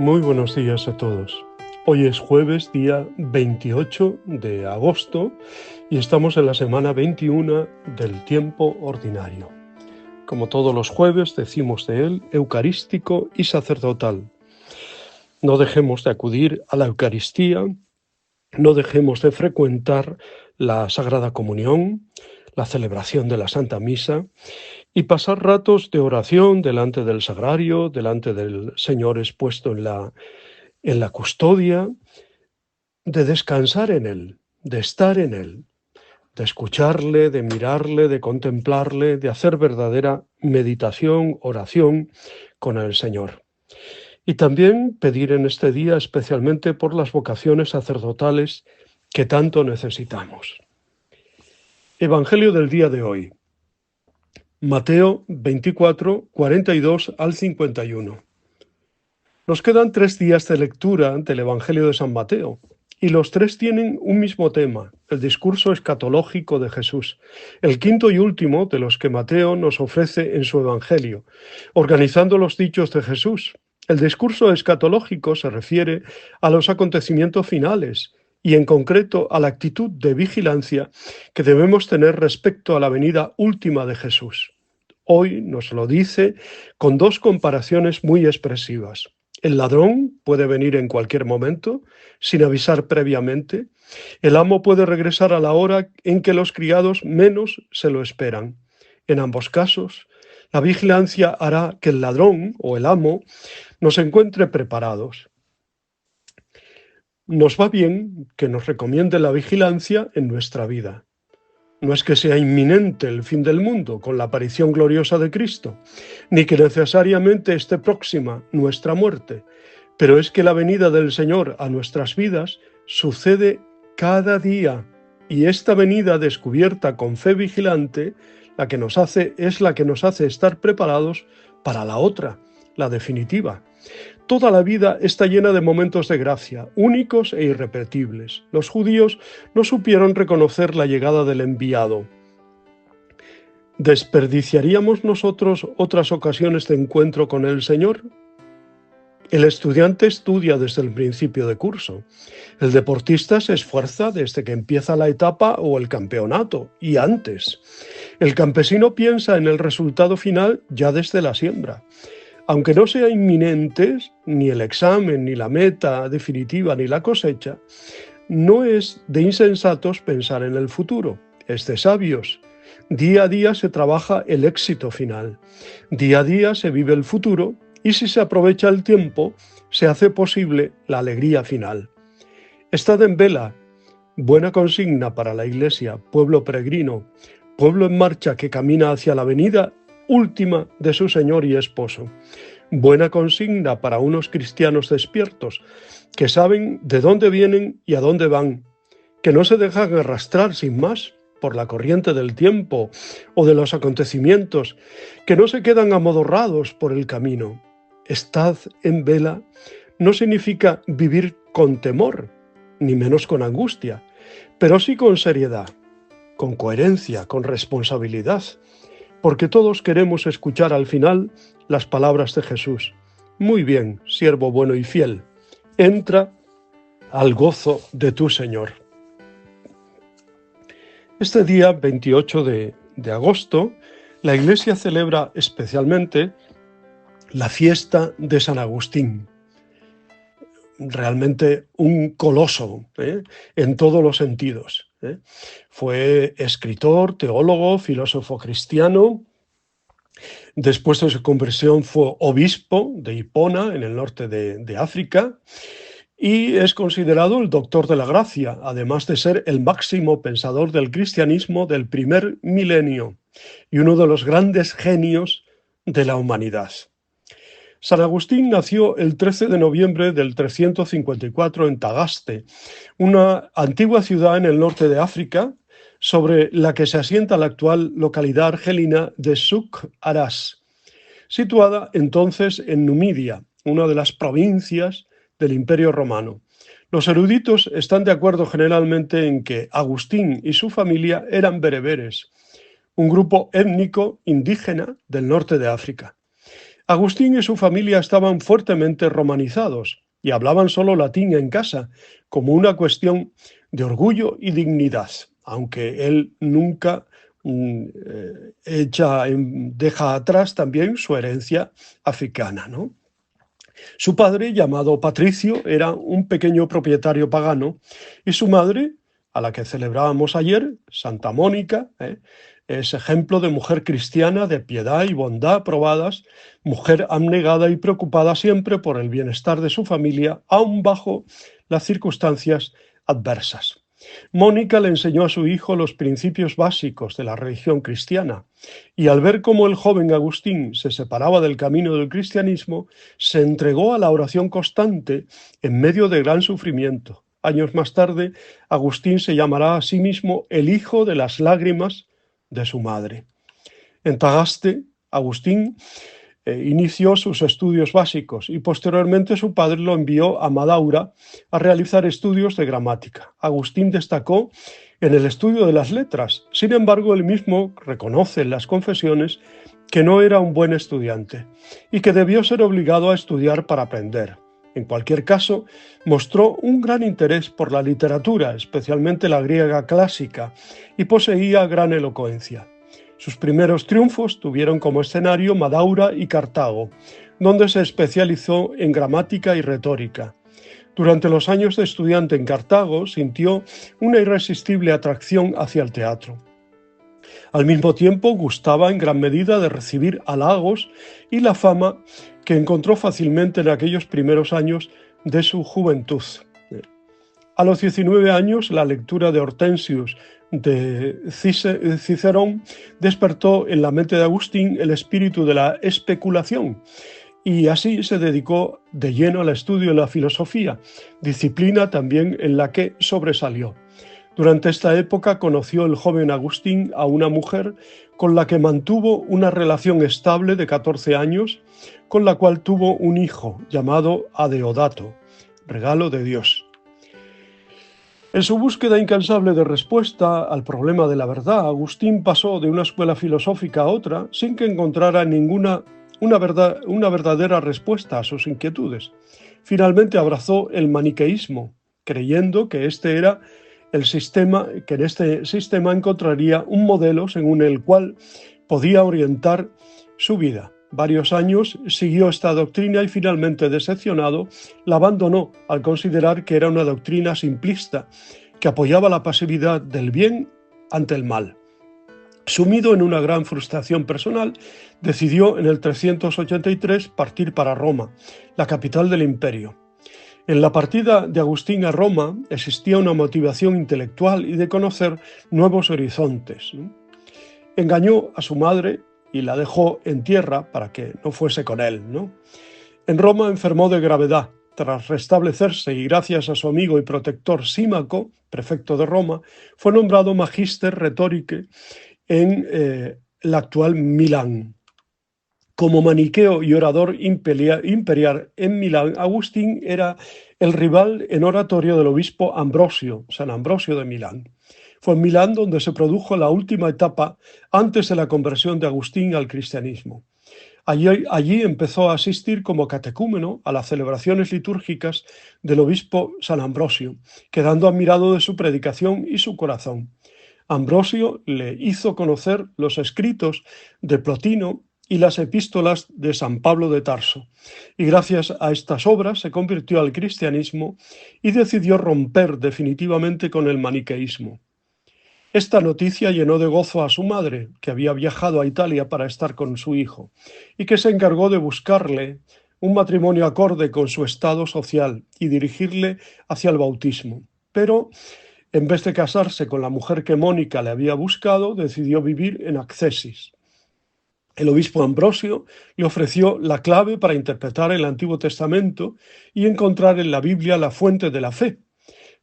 Muy buenos días a todos. Hoy es jueves, día 28 de agosto, y estamos en la semana 21 del tiempo ordinario. Como todos los jueves, decimos de él eucarístico y sacerdotal. No dejemos de acudir a la Eucaristía, no dejemos de frecuentar la Sagrada Comunión, la celebración de la Santa Misa, y pasar ratos de oración delante del sagrario, delante del Señor expuesto en la custodia, de descansar en Él, de estar en Él, de escucharle, de mirarle, de contemplarle, de hacer verdadera meditación, oración con el Señor. Y también pedir en este día especialmente por las vocaciones sacerdotales que tanto necesitamos. Evangelio del día de hoy. Mateo 24, 42 al 51. Nos quedan 3 días de lectura del Evangelio de San Mateo, y los 3 tienen un mismo tema, el discurso escatológico de Jesús, el quinto y último de los que Mateo nos ofrece en su Evangelio, organizando los dichos de Jesús. El discurso escatológico se refiere a los acontecimientos finales, y en concreto a la actitud de vigilancia que debemos tener respecto a la venida última de Jesús. Hoy nos lo dice con 2 comparaciones muy expresivas. El ladrón puede venir en cualquier momento, sin avisar previamente. El amo puede regresar a la hora en que los criados menos se lo esperan. En ambos casos, la vigilancia hará que el ladrón o el amo nos encuentre preparados. Nos va bien que nos recomiende la vigilancia en nuestra vida. No es que sea inminente el fin del mundo con la aparición gloriosa de Cristo, ni que necesariamente esté próxima nuestra muerte, pero es que la venida del Señor a nuestras vidas sucede cada día, y esta venida descubierta con fe vigilante es la que nos hace estar preparados para la otra, la definitiva. Toda la vida está llena de momentos de gracia, únicos e irrepetibles. Los judíos no supieron reconocer la llegada del enviado. ¿Desperdiciaríamos nosotros otras ocasiones de encuentro con el Señor? El estudiante estudia desde el principio de curso. El deportista se esfuerza desde que empieza la etapa o el campeonato, y antes. El campesino piensa en el resultado final ya desde la siembra. Aunque no sea inminente, ni el examen, ni la meta definitiva, ni la cosecha, no es de insensatos pensar en el futuro, es de sabios. Día a día se trabaja el éxito final, día a día se vive el futuro, y si se aprovecha el tiempo, se hace posible la alegría final. Estad en vela, buena consigna para la Iglesia, pueblo peregrino, pueblo en marcha que camina hacia la venida última de su Señor y Esposo. Buena consigna para unos cristianos despiertos, que saben de dónde vienen y a dónde van, que no se dejan arrastrar sin más por la corriente del tiempo o de los acontecimientos, que no se quedan amodorrados por el camino. Estad en vela no significa vivir con temor, ni menos con angustia, pero sí con seriedad, con coherencia, con responsabilidad, porque todos queremos escuchar al final las palabras de Jesús. Muy bien, siervo bueno y fiel, entra al gozo de tu Señor. Este día 28 de agosto, la Iglesia celebra especialmente la fiesta de San Agustín. Realmente un coloso, en todos los sentidos. Fue escritor, teólogo, filósofo cristiano. Después de su conversión fue obispo de Hipona, en el norte de África, y es considerado el doctor de la gracia, además de ser el máximo pensador del cristianismo del primer milenio y uno de los grandes genios de la humanidad. San Agustín nació el 13 de noviembre del 354 en Tagaste, una antigua ciudad en el norte de África, sobre la que se asienta la actual localidad argelina de Souk Ahras, situada entonces en Numidia, una de las provincias del Imperio Romano. Los eruditos están de acuerdo generalmente en que Agustín y su familia eran bereberes, un grupo étnico indígena del norte de África. Agustín y su familia estaban fuertemente romanizados y hablaban solo latín en casa, como una cuestión de orgullo y dignidad, aunque él nunca deja atrás también su herencia africana, ¿no? Su padre, llamado Patricio, era un pequeño propietario pagano y su madre, a la que celebrábamos ayer, Santa Mónica, es ejemplo de mujer cristiana de piedad y bondad probadas, mujer abnegada y preocupada siempre por el bienestar de su familia, aun bajo las circunstancias adversas. Mónica le enseñó a su hijo los principios básicos de la religión cristiana y al ver cómo el joven Agustín se separaba del camino del cristianismo, se entregó a la oración constante en medio de gran sufrimiento. Años más tarde, Agustín se llamará a sí mismo el hijo de las lágrimas de su madre. En Tagaste, Agustín inició sus estudios básicos y posteriormente su padre lo envió a Madaura a realizar estudios de gramática. Agustín destacó en el estudio de las letras, sin embargo él mismo reconoce en las confesiones que no era un buen estudiante y que debió ser obligado a estudiar para aprender. En cualquier caso, mostró un gran interés por la literatura, especialmente la griega clásica, y poseía gran elocuencia. Sus primeros triunfos tuvieron como escenario Madaura y Cartago, donde se especializó en gramática y retórica. Durante los años de estudiante en Cartago sintió una irresistible atracción hacia el teatro. Al mismo tiempo gustaba en gran medida de recibir halagos y la fama que encontró fácilmente en aquellos primeros años de su juventud. A los 19 años, la lectura de Hortensius de Cicerón despertó en la mente de Agustín el espíritu de la especulación y así se dedicó de lleno al estudio de la filosofía, disciplina también en la que sobresalió. Durante esta época conoció el joven Agustín a una mujer con la que mantuvo una relación estable de 14 años, con la cual tuvo un hijo llamado Adeodato, regalo de Dios. En su búsqueda incansable de respuesta al problema de la verdad, Agustín pasó de una escuela filosófica a otra sin que encontrara una verdadera respuesta a sus inquietudes. Finalmente abrazó el maniqueísmo, creyendo que en este sistema encontraría un modelo según el cual podía orientar su vida. Varios años siguió esta doctrina y finalmente, decepcionado, la abandonó al considerar que era una doctrina simplista que apoyaba la pasividad del bien ante el mal. Sumido en una gran frustración personal, decidió en el 383 partir para Roma, la capital del imperio. En la partida de Agustín a Roma existía una motivación intelectual y de conocer nuevos horizontes. Engañó a su madre y la dejó en tierra para que no fuese con él, En Roma enfermó de gravedad. Tras restablecerse y gracias a su amigo y protector Símaco, prefecto de Roma, fue nombrado Magister Rhetoricae en la actual Milán. Como maniqueo y orador imperial en Milán, Agustín era el rival en oratorio del obispo Ambrosio, San Ambrosio de Milán. Fue en Milán donde se produjo la última etapa antes de la conversión de Agustín al cristianismo. Allí empezó a asistir como catecúmeno a las celebraciones litúrgicas del obispo San Ambrosio, quedando admirado de su predicación y su corazón. Ambrosio le hizo conocer los escritos de Plotino y las epístolas de San Pablo de Tarso, y gracias a estas obras se convirtió al cristianismo y decidió romper definitivamente con el maniqueísmo. Esta noticia llenó de gozo a su madre, que había viajado a Italia para estar con su hijo, y que se encargó de buscarle un matrimonio acorde con su estado social y dirigirle hacia el bautismo. Pero, en vez de casarse con la mujer que Mónica le había buscado, decidió vivir en Accesis. El obispo Ambrosio le ofreció la clave para interpretar el Antiguo Testamento y encontrar en la Biblia la fuente de la fe.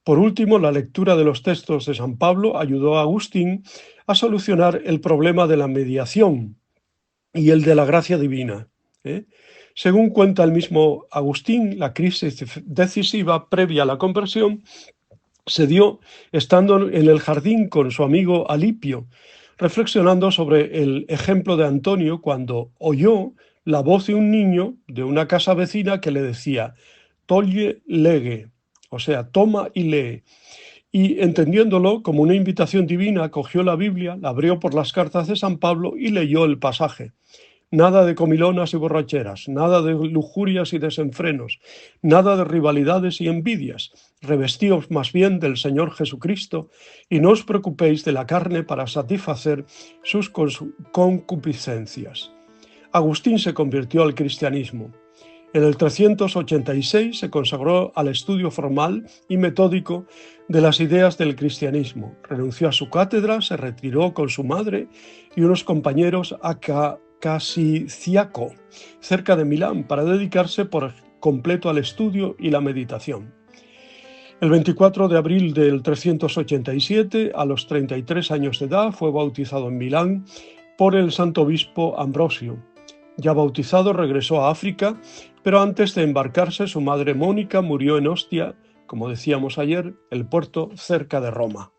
Por último, la lectura de los textos de San Pablo ayudó a Agustín a solucionar el problema de la mediación y el de la gracia divina. Según cuenta el mismo Agustín, la crisis decisiva previa a la conversión se dio estando en el jardín con su amigo Alipio, reflexionando sobre el ejemplo de Antonio cuando oyó la voz de un niño de una casa vecina que le decía, «Tolle lege», o sea, toma y lee. Y entendiéndolo como una invitación divina, cogió la Biblia, la abrió por las cartas de San Pablo y leyó el pasaje. Nada de comilonas y borracheras, nada de lujurias y desenfrenos, nada de rivalidades y envidias. Revestíos más bien del Señor Jesucristo y no os preocupéis de la carne para satisfacer sus concupiscencias. Agustín se convirtió al cristianismo. En el 386 se consagró al estudio formal y metódico de las ideas del cristianismo. Renunció a su cátedra, se retiró con su madre y unos compañeros a Casiciaco, cerca de Milán, para dedicarse por completo al estudio y la meditación. El 24 de abril del 387, a los 33 años de edad, fue bautizado en Milán por el santo obispo Ambrosio. Ya bautizado, regresó a África, pero antes de embarcarse, su madre Mónica murió en Ostia, como decíamos ayer, el puerto cerca de Roma.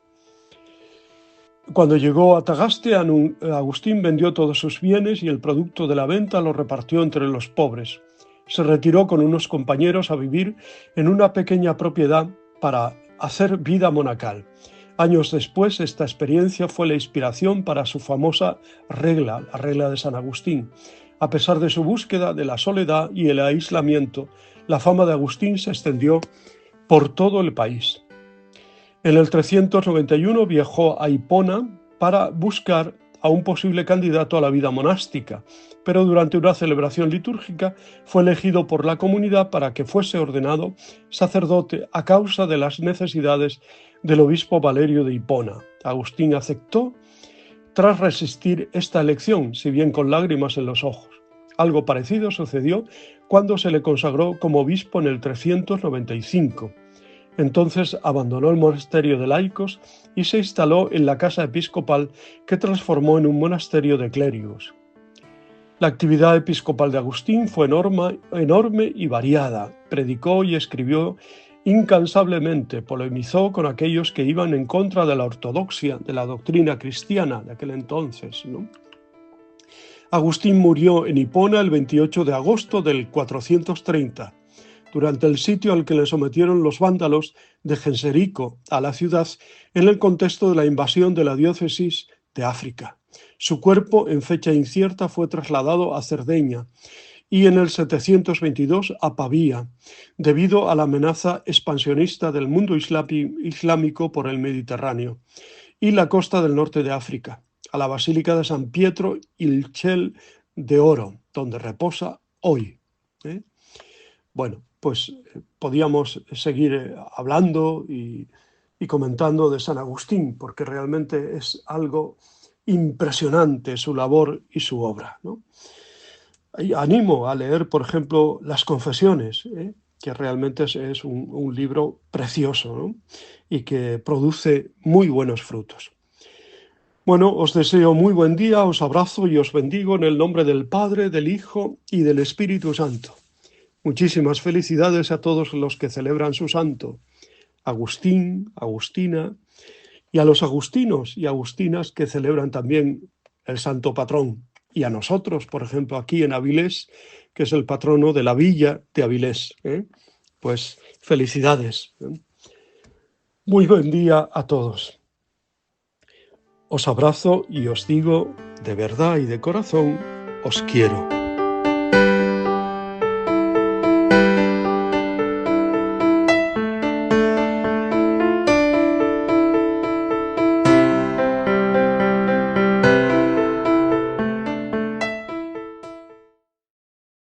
Cuando llegó a Tagaste, Agustín vendió todos sus bienes y el producto de la venta lo repartió entre los pobres. Se retiró con unos compañeros a vivir en una pequeña propiedad para hacer vida monacal. Años después, esta experiencia fue la inspiración para su famosa regla, la regla de San Agustín. A pesar de su búsqueda de la soledad y el aislamiento, la fama de Agustín se extendió por todo el país. En el 391 viajó a Hipona para buscar a un posible candidato a la vida monástica, pero durante una celebración litúrgica fue elegido por la comunidad para que fuese ordenado sacerdote a causa de las necesidades del obispo Valerio de Hipona. Agustín aceptó tras resistir esta elección, si bien con lágrimas en los ojos. Algo parecido sucedió cuando se le consagró como obispo en el 395. Entonces abandonó el monasterio de laicos y se instaló en la casa episcopal que transformó en un monasterio de clérigos. La actividad episcopal de Agustín fue enorme y variada. Predicó y escribió incansablemente, polemizó con aquellos que iban en contra de la ortodoxia, de la doctrina cristiana de aquel entonces, ¿no? Agustín murió en Hipona el 28 de agosto del 430, durante el sitio al que le sometieron los vándalos de Genserico a la ciudad en el contexto de la invasión de la diócesis de África. Su cuerpo, en fecha incierta, fue trasladado a Cerdeña y en el 722 a Pavía, debido a la amenaza expansionista del mundo islámico por el Mediterráneo y la costa del norte de África, a la Basílica de San Pietro il Ciel de Oro, donde reposa hoy. Bueno, pues podíamos seguir hablando y comentando de San Agustín, porque realmente es algo impresionante su labor y su obra, ¿no? Y animo a leer, por ejemplo, las Confesiones, que realmente es un libro precioso, ¿no? Y que produce muy buenos frutos. Bueno, os deseo muy buen día, os abrazo y os bendigo en el nombre del Padre, del Hijo y del Espíritu Santo. Muchísimas felicidades a todos los que celebran su santo, Agustín, Agustina, y a los agustinos y agustinas que celebran también el santo patrón, y a nosotros, por ejemplo, aquí en Avilés, que es el patrono de la villa de Avilés. Pues felicidades. Muy buen día a todos. Os abrazo y os digo, de verdad y de corazón, os quiero.